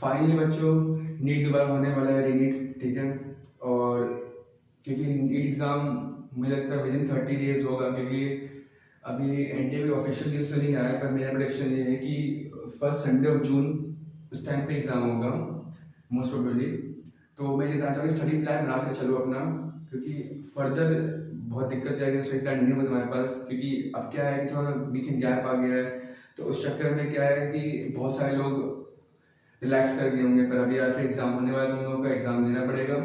Finally बच्चों NEET दोबारा होने वाला है, रीनीट, ठीक है। और क्योंकि नीट एग्ज़ाम मुझे लगता है विदिन 30 डेज होगा, क्योंकि अभी एनटीए भी ऑफिशियल न्यूज़ तो नहीं आया है, पर मेरा प्रेडिक्शन ये है कि फर्स्ट संडे ऑफ जून उस टाइम पे एग्ज़ाम होगा मोस्ट प्रोबेबली। तो मैं ये बताना चाहूँगा स्टडी प्लान बना के चलो अपना, क्योंकि फर्दर बहुत दिक्कत जाएगी, स्टडी प्लान नहीं होगा तुम्हारे पास। क्योंकि अब क्या है कि थोड़ा बीच में गैप आ गया है, तो उस चक्कर में क्या है कि बहुत सारे लोग रिलैक्स कर गए होंगे, पर अभी यार फिर एग्ज़ाम होने वाला है, तुम लोगों का एग्ज़ाम देना पड़ेगा।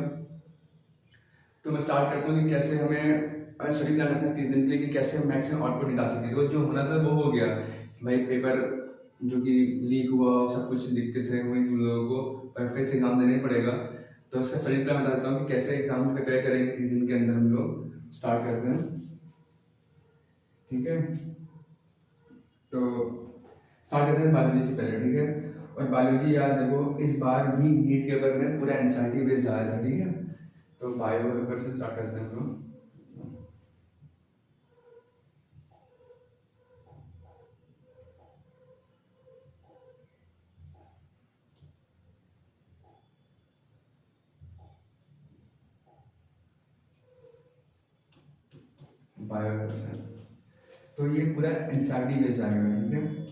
तो मैं स्टार्ट करता हूँ कि कैसे हमें स्टडी प्लान रखना है 30 दिन के लिए, कि कैसे हम मैक्सिमम आउटपुट निकाल सकते हैं। तो जो होना था वो हो गया भाई, पेपर जो कि लीक हुआ, सब कुछ दिक्कतें हुई तुम लोगों को, पर फिर से एग्ज़ाम देना ही पड़ेगा। तो उसका स्टडी प्लान बताता हूँ कि कैसे एग्ज़ाम प्रिपेयर करेंगे 30 दिन के अंदर। हम लोग स्टार्ट करते हैं, ठीक है। तो स्टार्ट करते हैं बायोलॉजी से पहले, ठीक है। और बायोलॉजी याद देखो, इस बार भी नीट के पेपर में पूरा एनसीईआरटी बेस्ड आया था, ठीक है। तो बायो पेपर से स्टार्ट करते हैं हम लोग। बायो पेपर से तो ये पूरा एनसीईआरटी बेस्ड आएगा, ठीक है।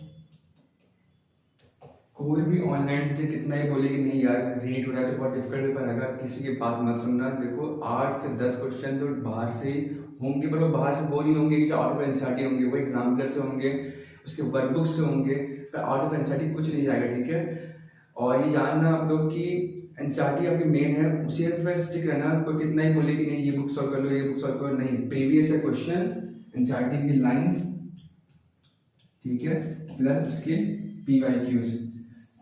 कोई भी ऑनलाइन मुझे कितना ही बोले कि नहीं यार रीड हो रहा है तो बहुत डिफिकल्ट पेपर आएगा, किसी की बात मत सुनना। देखो 8 से 10 क्वेश्चन तो बाहर से ही होंगे, पर वो बाहर से वो नहीं होंगे कि जो आउट ऑफ एनसीईआरटी होंगे, वो एग्जामिनर से होंगे, उसके वर्कबुक से होंगे, पर आउट ऑफ एनसीईआरटी कुछ नहीं जाएगा, ठीक है। और ये जानना आप लोग कि एनसीईआरटी आपकी मेन है, उसी पर स्टिक रहना। कोई कितना ही बोले कि नहीं ये बुक सॉल्व कर लो, ये बुक सॉल्व करो, नहीं, प्रीवियस है क्वेश्चन, एनसीईआरटी की लाइंस, ठीक है, प्लस उसके पीवाईक्यूज।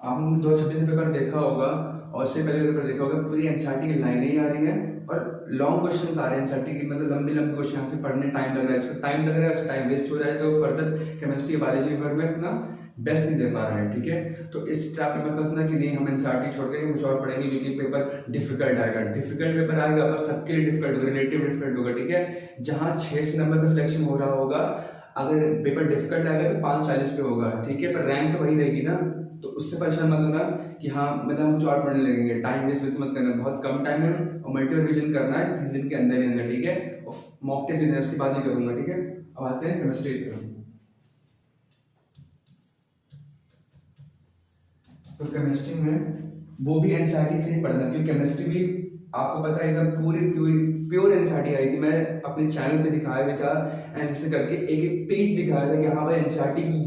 आपने 2026 पेपर देखा होगा और उससे पहले पेपर देखा होगा, पूरी एनसीईआरटी की लाइनें ही आ रही हैं और लॉन्ग क्वेश्चंस आ रहे हैं एनसीईआरटी की, मतलब लंबी लंबी क्वेश्चन यहाँ से पढ़ने टाइम लग रहा है, उसको टाइम लग रहा है, उसका टाइम वेस्ट हो रहा है, तो फर्दर केमिस्ट्री बायोलॉजी पेपर में इतना बेस्ट नहीं दे पा रहा है, ठीक है। तो इस ट्रैप में मत फंसना कि नहीं हम एनसीईआरटी छोड़ के कुछ और पढ़ेंगे क्योंकि पेपर डिफिकल्ट आएगा। डिफिकल्ट पेपर आएगा पर सबके लिए डिफिकल्ट होगा, रिलेटिव डिफिकल्ट होगा, ठीक है। जहाँ 6 से नंबर का सिलेक्शन हो रहा होगा, अगर पेपर डिफिकल्ट आएगा तो 540 पे होगा, ठीक है, पर रैंक तो वही रहेगी ना। तो उससे परेशान मत होना कि हाँ मतलब हम कुछ और पढ़ने लगेंगे, टाइम वेस्ट बिल्कुल मत करना, बहुत कम टाइम है और मल्टी रिविजन करना है 30 दिन के अंदर ही अंदर, ठीक है। और मॉक टेस्ट देना है, उसकी बात नहीं करूंगा, ठीक है। अब आते हैं केमिस्ट्री पे। तो केमिस्ट्री में वो भी एनसीईआरटी से ही पढ़ना, क्योंकि केमिस्ट्री भी आपको पता है जब पूरी प्योर एनसीईआरटी आई थी, मैंने अपने चैनल पे दिखाया भी था एनालिसिस करके, एक एक पेज दिखाया था कि हाँ भाई एनसीईआरटी की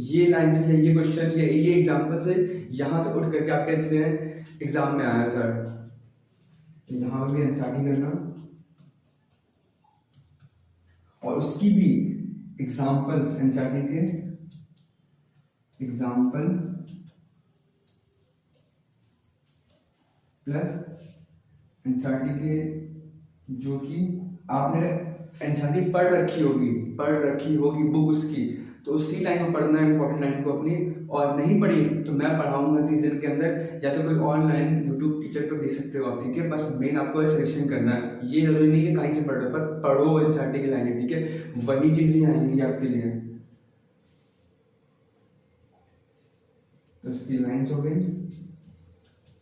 ये लाइन से है, ये क्वेश्चन, ये एग्जाम्पल से यहाँ से उठ करके आपके इसमें एग्जाम में आया था। यहाँ भी एनसीईआरटी करना और उसकी भी एग्जाम्पल्स, एनसीईआरटी के एग्जाम्पल प्लस एनसीईआरटी के जो कि आपने एनसीईआरटी पढ़ रखी होगी बुक उसकी, तो उसी लाइन को पढ़ना है, इंपॉर्टेंट लाइन को अपनी। और नहीं पढ़ी तो मैं पढ़ाऊंगा 30 दिन के अंदर, या तो कोई ऑनलाइन यूट्यूब टीचर को देख सकते हो आप, ठीक है। बस मेन आपको सिलेक्शन करना है, ये जरूरी नहीं है कहीं से पढ़ रहे हो, पर पढ़ो एनसीईआरटी की लाइनें, ठीक है, वही चीजें आएंगी आपके लिए। तो इसकी लाइन्स हो गई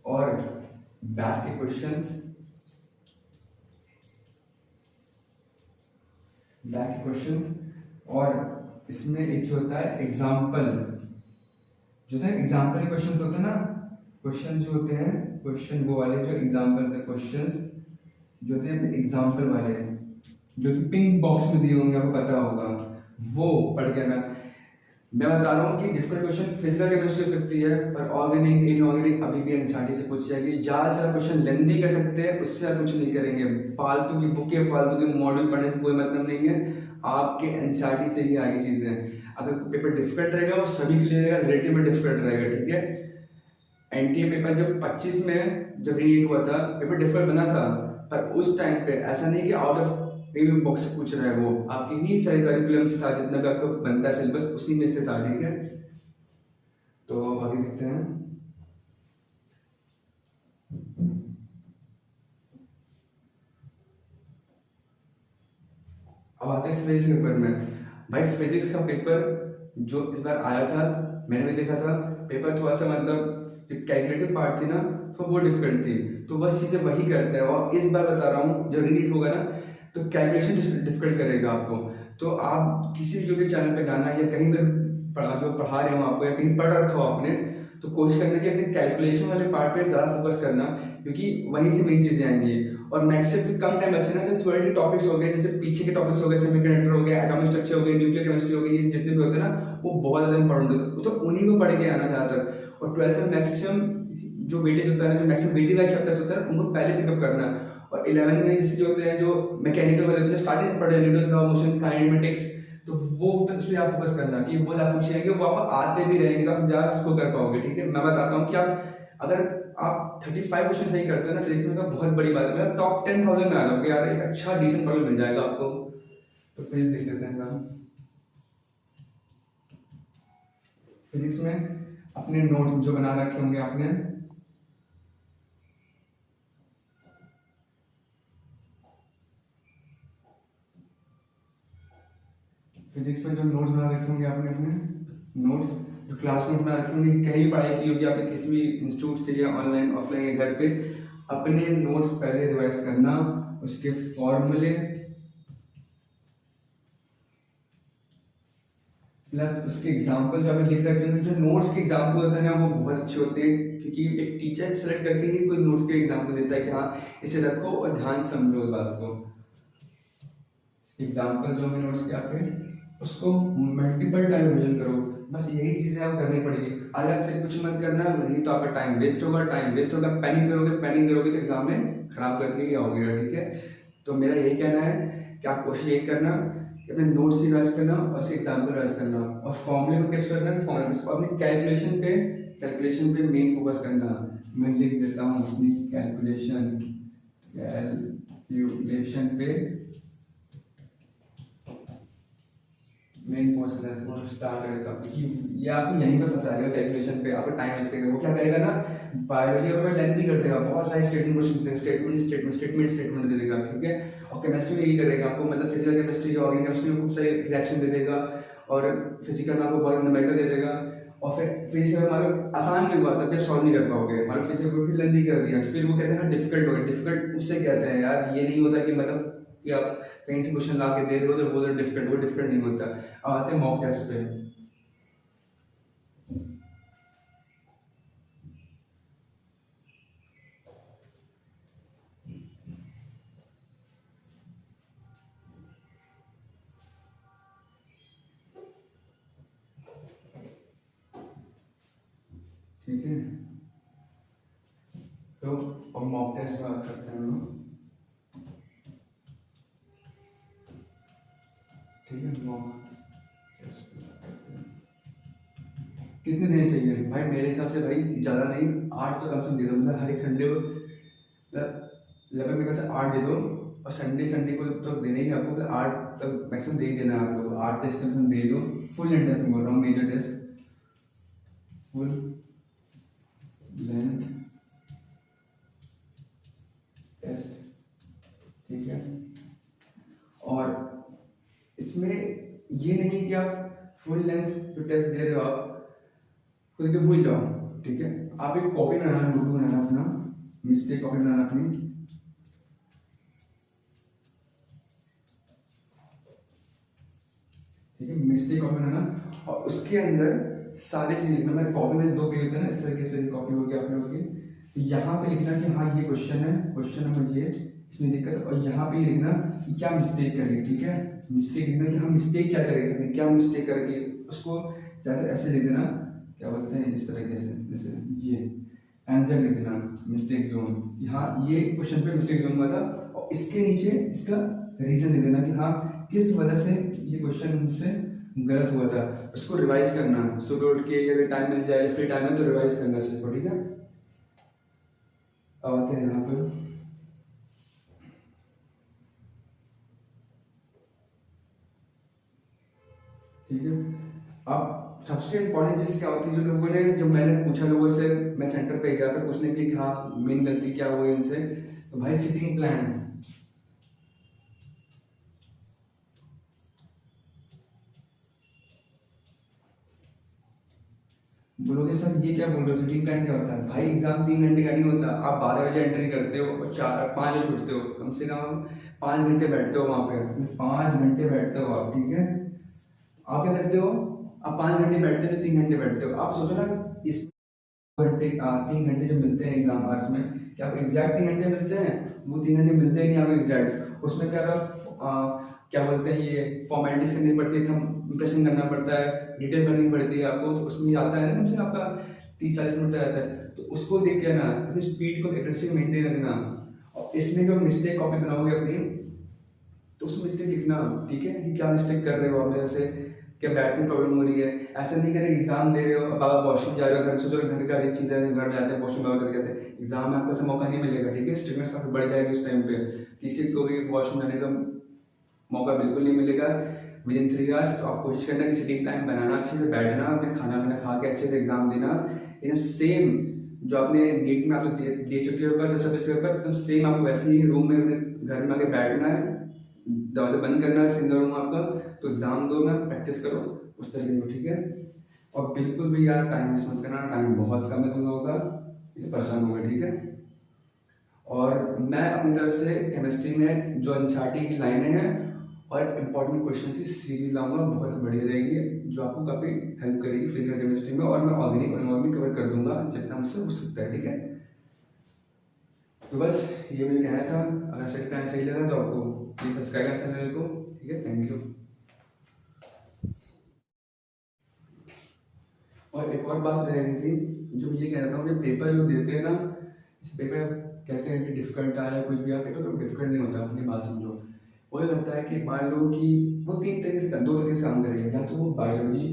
और बैक के क्वेश्चंस, और इसमें एक जो होता है एग्जाम्पल, जो है एग्जाम्पल के क्वेश्चंस होते हैं ना, क्वेश्चंस जो होते हैं, क्वेश्चन वो वाले जो एग्जाम्पल के क्वेश्चंस जो होते हैं एग्जाम्पल वाले, जो कि पिंक बॉक्स में दिए होंगे, आपको पता होगा, वो पढ़ के ना। मैं बता रहा हूँ कि डिफिकल्ट क्वेश्चन फिजिकल केमिस्ट्री हो सकती है, पर ऑर्गेनिक इनऑर्गेनिक अभी भी एनसीईआरटी से पूछ जाएगी। ज़्यादा से ज़्यादा क्वेश्चन लेंदी कर सकते हैं, उससे आप कुछ नहीं करेंगे। फालतू की बुकें, फालतू के मॉड्यूल पढ़ने से कोई मतलब नहीं है, आपके एनसीईआरटी से ही आगे चीज़ें। अगर पेपर डिफिकल्ट रहेगा वो सभी के लिए रहेगा, रिलेटिव में डिफिकल्ट रहेगा, ठीक है। एनटीए पेपर जब 25 में जब रीनीट हुआ था, पेपर डिफिकल्ट बना था, पर उस टाइम पे ऐसा नहीं कि आउट ऑफ प्रीवियस बॉक्स से पूछ रहा है, वो आपके ही सारे करिकुलम से था, जितना भी आपको बनता है सिलेबस उसी में से था, ठीक है। तो आगे देखते हैं। अब आते हैं फिजिक्स के पेपर में। भाई फिजिक्स का पेपर जो इस बार आया था, मैंने भी देखा था, पेपर थोड़ा सा मतलब जो कैलकुलेटिव पार्ट थी ना तो वो डिफिकल्ट थी, तो बस चीज़ें वही करता है। और इस बार बता रहा हूँ जब रीनीट होगा ना तो कैलकुलेशन डिफिकल्ट करेगा आपको। तो आप किसी भी यूट्यूब चैनल पे जाना या कहीं पर जो पढ़ा रहे हो आपको या कहीं पढ़ रखा हो आपने, तो कोशिश करना कि अपने कैलकुलेशन वाले पार्ट पे ज़्यादा फोकस करना, क्योंकि वहीं से मेन चीज़ें आएंगी। और मैथ्स से कम टाइम बचे ना तो थोड़े टॉपिक्स हो गए, जैसे पीछे के टॉपिक्स हो गए, सेमीकंडक्टर हो गया, एटॉमिक स्ट्रक्चर हो गया, न्यूक्लियर केमिस्ट्री हो गई, ये जितने भी होते हैं ना वो बहुत ज़्यादा इंपॉर्टेंट होते हैं, तो उन्हीं को पढ़ के आना ज़्यादातर। और 12th में मैक्सिमम जो वेटेज होता है ना, जो मैक्सिमम वेटेज वाले चैप्टर्स होता है उनको पहले पिकअप करना। और 11th में जैसे जो होते हैं जो मैकेनिकल वाले होते हैं, स्टार्टिंग से पढ़े Newton law of motion, kinematics, तो वो उस पर आप फोकस करना कि वो आप पूछेंगे, वो आपको आते भी रहेंगे तो आप ज़्यादा उसको कर पाओगे। ठीक है, मैं बताता हूँ कि आप अगर आप 35 क्वेश्चन सही करते हो ना फिजिक्स में तो बहुत बड़ी बात है, मतलब टॉप 10,000 में आ जाओगे यार, एक अच्छा डिसेंट कॉलेज मिल जाएगा आपको। तो फिजिक्स देख लेते हैं हम। फिजिक्स में अपने नोट्स जो बना रखे होंगे आपने, फिजिक्स में जो नोट्स बना रखे होंगे आपने, अपने नोट्स जो क्लास नोट बना रखे होंगे, कहीं भी पढ़ाई की होगी आपने किसी भी इंस्टीट्यूट से या ऑनलाइन ऑफलाइन या घर पे, अपने नोट्स पहले रिवाइज करना, उसके फॉर्मूले प्लस उसके एग्जाम्पल जो आपने लिख रखे हैं, जो नोट्स के एग्जाम्पल होते हैं ना वो बहुत अच्छे होते हैं, क्योंकि एक टीचर सेलेक्ट करके ही कोई नोट्स के एग्जाम्पल देता है कि हाँ इसे रखो और ध्यान से समझो इस बात को। एग्जाम्पल जो हमें नोट्स के आते हैं उसको मल्टीपल टाइम रिविजन करो, बस यही चीज़ें आपको करनी पड़ेगी, अलग से कुछ मत करना, नहीं तो आपका टाइम वेस्ट होगा, टाइम वेस्ट होगा, पैनिक करोगे तो एग्जाम में खराब करके ही आओगे। ठीक है, तो मेरा यही कहना है कि आप कोशिश यही करना कि अपने नोट्स रिवाइज करना और उसके एग्जाम्पल रिवाइज करना, और फॉर्मूले को टिप्स करना कि फॉर्मूले को अपनी कैलकुलेशन पे मेन फोकस करना। मैं लिख देता हूँ अपनी कैलकुलेशन पे मेन फोकस स्टार्ट करता हूँ, क्योंकि ये आपको यहीं पे फंसाएगा कैलकुलेशन पे, आपका टाइम वेस्ट करेगा। वो क्या करेगा ना, बायोलॉजी में लेंथी कर देगा, बहुत सारे स्टेटमेंट दे देगा। ठीक है, और केमिस्ट्री में यही करेगा आपको, मतलब फिजिकल केमिस्ट्री ऑर्गेनिक केमिस्ट्री में खूब सारे रिएक्शन दे देगा, और फिजिकल में आपको बहुत न्यूमेरिकल दे देगा। और फिर फिजिक्स में मान लो आसान भी हुआ तब भी सॉल्व नहीं कर पाओगे, मान लो फिजिक्स को भी लेंथी कर दिया तो फिर वो कहते हैं ना डिफिकल्ट हो गया। डिफिकल्ट उससे कहते हैं यार, ये नहीं होता कि मतलब कि आप कहीं से क्वेश्चन ला के दे रहे हो तो वो डिफिकल्ट, वो डिफिकल्ट नहीं होता। अब आते हैं मॉक टेस्ट पे। ठीक है, तो अब मॉक टेस्ट बात करते हैं हम लोग। ठीक है, मॉक टेस्ट पे बात करते हैं। कितने देने चाहिए भाई? मेरे हिसाब से भाई ज़्यादा नहीं, 8 तो कम से कम दे दो, मतलब हर एक संडे को लगभग मेरे से 8 दे दो, और संडे संडे को तो देना ही है आपको, मतलब 8 तक मैक्सिमम दे ही देना है आप लोग, 8 टेस्ट कम से कम दे दो। फुल लेंथ टेस्ट में बोल रहा हूँ, major test, full length test. ठीक है, और इसमें ये नहीं कि आप फुल लेंथ जो टेस्ट दे रहे हो आप खुद के भूल जाओ। ठीक है, आप एक कॉपी बनाना, नोटबुक बनाना अपना, मिस्टेक कॉपी बनाना अपनी। ठीक है, मिस्टेक कॉपी बनाना और उसके अंदर सारी चीजें लिखना। मैं कॉपी में 2 पेज होते हैं ना, इस तरीके से कॉपी होगी आप लोगों की, यहाँ पे लिखना कि हाँ ये क्वेश्चन है, क्वेश्चन नंबर ये, इसमें दिक्कत है, और यहाँ पे लिखना कि क्या मिस्टेक करेंगे। ठीक है, मिस्टेक लिखना कि हम मिस्टेक क्या करेंगे, क्या मिस्टेक करके उसको जैसे ऐसे लिख देना, क्या बोलते हैं इस तरीके से, जैसे ये आंसर लिख देना, मिस्टेक जोन। यहाँ ये क्वेश्चन पे मिस्टेक जोन हुआ था, और इसके नीचे इसका रीजन दे देना कि हाँ किस वजह से ये क्वेश्चन मुझसे गलत हुआ था। उसको रिवाइज करना, सुबह उठ के अगर टाइम मिल जाए, फ्री टाइम है तो रिवाइज करना इसको। ठीक है, अब आते हैं यहाँ पर। ठीक है, अब सबसे इम्पोर्टेंट चीज़ क्या होती है, जो लोगों ने, जब मैंने पूछा लोगों से, मैं सेंटर पे गया था पूछने के लिए कि हाँ मेन गलती क्या हुई इनसे, तो भाई सिटिंग प्लान। बोलोगे सर ये क्या बोल रहे हो, सिटिंग टाइम क्या होता है? भाई एग्जाम 3 घंटे का नहीं होता। आप 12 बजे एंट्री करते हो और 4-5 बजे छूटते हो, कम से कम 5 घंटे बैठते हो वहाँ पे, 5 घंटे बैठते हो आप, ठीक है। आप क्या करते हो, आप 5 घंटे बैठते हो, 3 घंटे बैठते हो। आप सोचो ना, इस घंटे 3 घंटे जो मिलते हैं एग्जाम आवर्स में, क्या आपको एग्जैक्ट 3 घंटे मिलते हैं? वो 3 घंटे मिलते ही नहीं आपको एग्जैक्ट। उसमें क्या क्या बोलते हैं, ये फॉर्मेलिटीज करनी पड़ती है, थम इम्प्रेशन करना पड़ता है, डिटेल करनी पड़ती है आपको, तो उसमें आता है ना कम से कम आपका 30-40 मिनट तक आता है। तो उसको देख के ना अपनी स्पीड को एक्यूरेसी मेंटेन रखना। और इसमें जो मिस्टेक कॉपी बनाओगे अपनी, तो उसमें मिस्टेक लिखना, ठीक है, कि क्या मिस्टेक कर रहे हो आप, जैसे क्या बैठ में प्रॉब्लम हो रही है। ऐसा नहीं करें एग्जाम दे रहे हो, अब आप वॉशरूम जा रहे हो, घर से, चलो घर का एक चीज़ है, घर में आते हैं वॉशरूम वगैरह करके आते हैं, एग्जाम में आपको ऐसा मौका नहीं मिलेगा, ठीक है। स्ट्रिक्टनेस काफी बढ़ जाएगी उस टाइम पे, किसी को भी वॉशरूम जाने का मौका बिल्कुल नहीं मिलेगा विदिन 3 आवर्स। तो आप कोशिश करना कि सिटिंग टाइम बनाना, अच्छे से बैठना, अपने खाना वाना खा के अच्छे से एग्जाम देना, एकदम सेम जो आपने नीट में आप दे चुके हो पेपर, 26 पेपर, एकदम सेम आपको वैसे ही रूम में अपने घर में आके बैठना है, दरवाजा बंद करना है, सिंगल रूम आपका, तो एग्जाम दो ना, प्रैक्टिस करो उस तरीके से, ठीक है। और बिल्कुल भी यार टाइम मिस मत करना, टाइम बहुत कम है तुम लोगों का, ये परेशान होगा, ठीक है। और मैं अपनी तरफ से केमिस्ट्री में जो एनसीईआरटी की लाइनें हैं और इम्पोर्टेंट क्वेश्चन की सीरीज लाऊंगा, बहुत बढ़िया रहेगी, जो आपको काफ़ी हेल्प करेगी फिजिकल केमिस्ट्री में। और मैं ऑर्गेनिक और इनऑर्गेनिक कवर कर दूंगा जितना मुझसे हो सकता है, ठीक है। तो बस ये मुझे कहना था, अगर सही लगा तो आपको प्लीज़ सब्सक्राइब करना चैनल को, ठीक है। Thank you. और एक और बात रह गई थी, जो मैं ये कह रहा था, मुझे पेपर जो देते हैं ना, इस पेपर कहते हैं कि डिफिकल्ट आया कुछ भी, आप पेपर तो डिफिकल्ट नहीं होता, अपनी बात समझो। वो ये करता है कि मान लो कि वो 2 तरीके से काम करेगा, या तो वो बायोलॉजी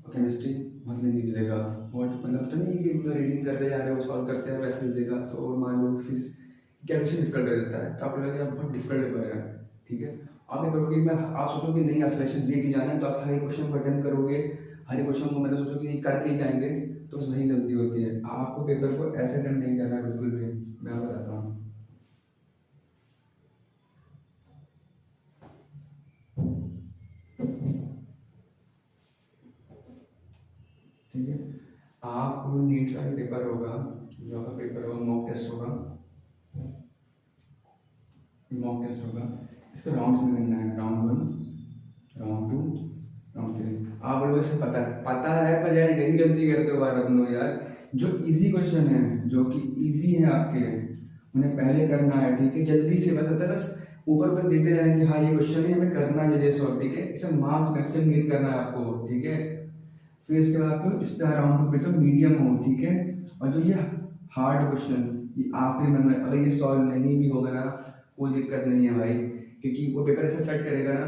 और केमिस्ट्री बहुत नहीं दे देगा, बहुत मतलब तो नहीं कि रीडिंग कर रहे जा रहे हैं वो सॉल्व करते हैं वैसे दे देगा। तो मान लो फिजिक्स कैलकुलेशन डिफिकल्ट कर देता है, तो आप लगेगा बहुत डिफिकल्ट पेपर है, ठीक है। आप ये करोगे, मैं आप सोचो कि नहीं सिलेक्शन दे के जाना है, तो आप हर एक क्वेश्चन को अटेंड करोगे, हर एक क्वेश्चन को मतलब सोचो कि करके ही जाएंगे, तो बस वही गलती होती है। आपको पेपर को ऐसे अटेंड नहीं करना है बिल्कुल भी, मैं बताता हूँ, ठीक है। आप नीट का पेपर होगा, जो आपका पेपर होगा मॉक टेस्ट होगा, मॉक टेस्ट होगा, इसका राउंड में करना है, राउंड 1, राउंड 2, राउंड 3। आप लोगों से पता है पर यार यही गलती करते हो बार अपनों यार। जो इजी क्वेश्चन है, जो कि इजी है आपके, उन्हें पहले करना है, ठीक है, जल्दी से, बस होता है बस ऊपर ऊपर देते जाना कि हाँ ये क्वेश्चन है हमें करना है जल्दी सॉल्व, ठीक है। इसे मार्क्स मैक्सिमम गेन करना है आपको, ठीक है। फिर इसके बाद आपको इस राउंड पे जो मीडियम हो, ठीक है। और जो ये हार्ड क्वेश्चंस, ये आखिरी में अगर ये सॉल्व नहीं भी होगा ना, कोई दिक्कत नहीं है भाई, क्योंकि वो पेपर ऐसा सेट करेगा ना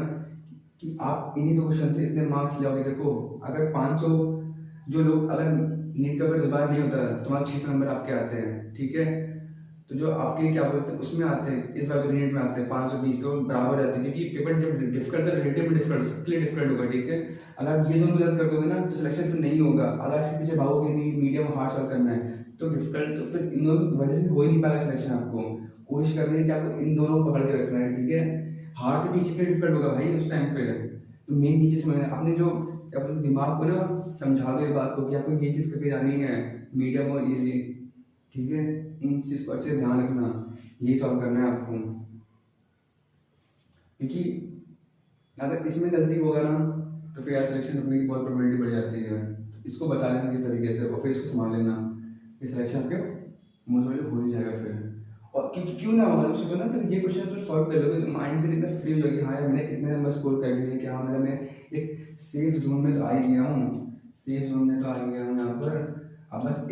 कि आप इन्हीं 2 क्वेश्चन से इतने मार्क्स लाओगे। देखो अगर 500 जो लोग, अगर नीट का पेपर दोबारा नहीं होता तुम्हारे 600 नंबर आपके आते हैं, ठीक है। तो जो आपके क्या बोलते हैं उसमें आते हैं, इस बार जो नीट में आते हैं 520, तो बराबर रहते हैं, क्योंकि पेपर जब डिफिकल्ट है रिलेटिव डिफिकल्ट, सबके लिए डिफिकल्ट होगा, ठीक है। अगर आप ये दोनों गलत कर दोगे ना तो सिलेक्शन फिर नहीं होगा। अगर इसके पीछे भागोगे नहीं, मीडियम हार्ड सॉल्व करना है, तो डिफिकल्ट तो फिर इन दोनों की वजह से हो ही नहीं पाएगा सिलेक्शन। आपको कोशिश करनी है कि आपको इन दोनों को पकड़ के रखना है, ठीक है। हार्ड तो पीछे के डिफिकल्ट होगा भाई उस टाइम पे, तो मेन नीचे समझना है अपने जो क्या बोलते दिमाग को ना, समझा दो ये बात को कि आपको ये चीज़ करके जानी है, मीडियम और इजी, ठीक है। इन चीज़ को अच्छे से ध्यान रखना, यही सॉल्व करना है आपको, क्योंकि अगर इसमें गलती होगा ना तो फिर सिलेक्शन रुकने की बहुत प्रोबेबिलिटी बढ़ जाती है। इसको बचा लेना किस तरीके से, और फिर इसको संभाल लेना, फिर सिलेक्शन आपके मोस्ट हो ही जाएगा फिर। और क्योंकि क्यों ना हो, मतलब सोचो ना, फिर ये क्वेश्चन तो सॉल्व कर लोगे तो माइंड से कितना फ्री हो जाएगी, हाँ यार मैंने कितने नंबर स्कोर कर लिए, क्या मतलब मैं एक सेफ जोन में तो आ ही गया हूँ, सेफ जोन में तो आ गया हूँ यहाँ पर। अब बस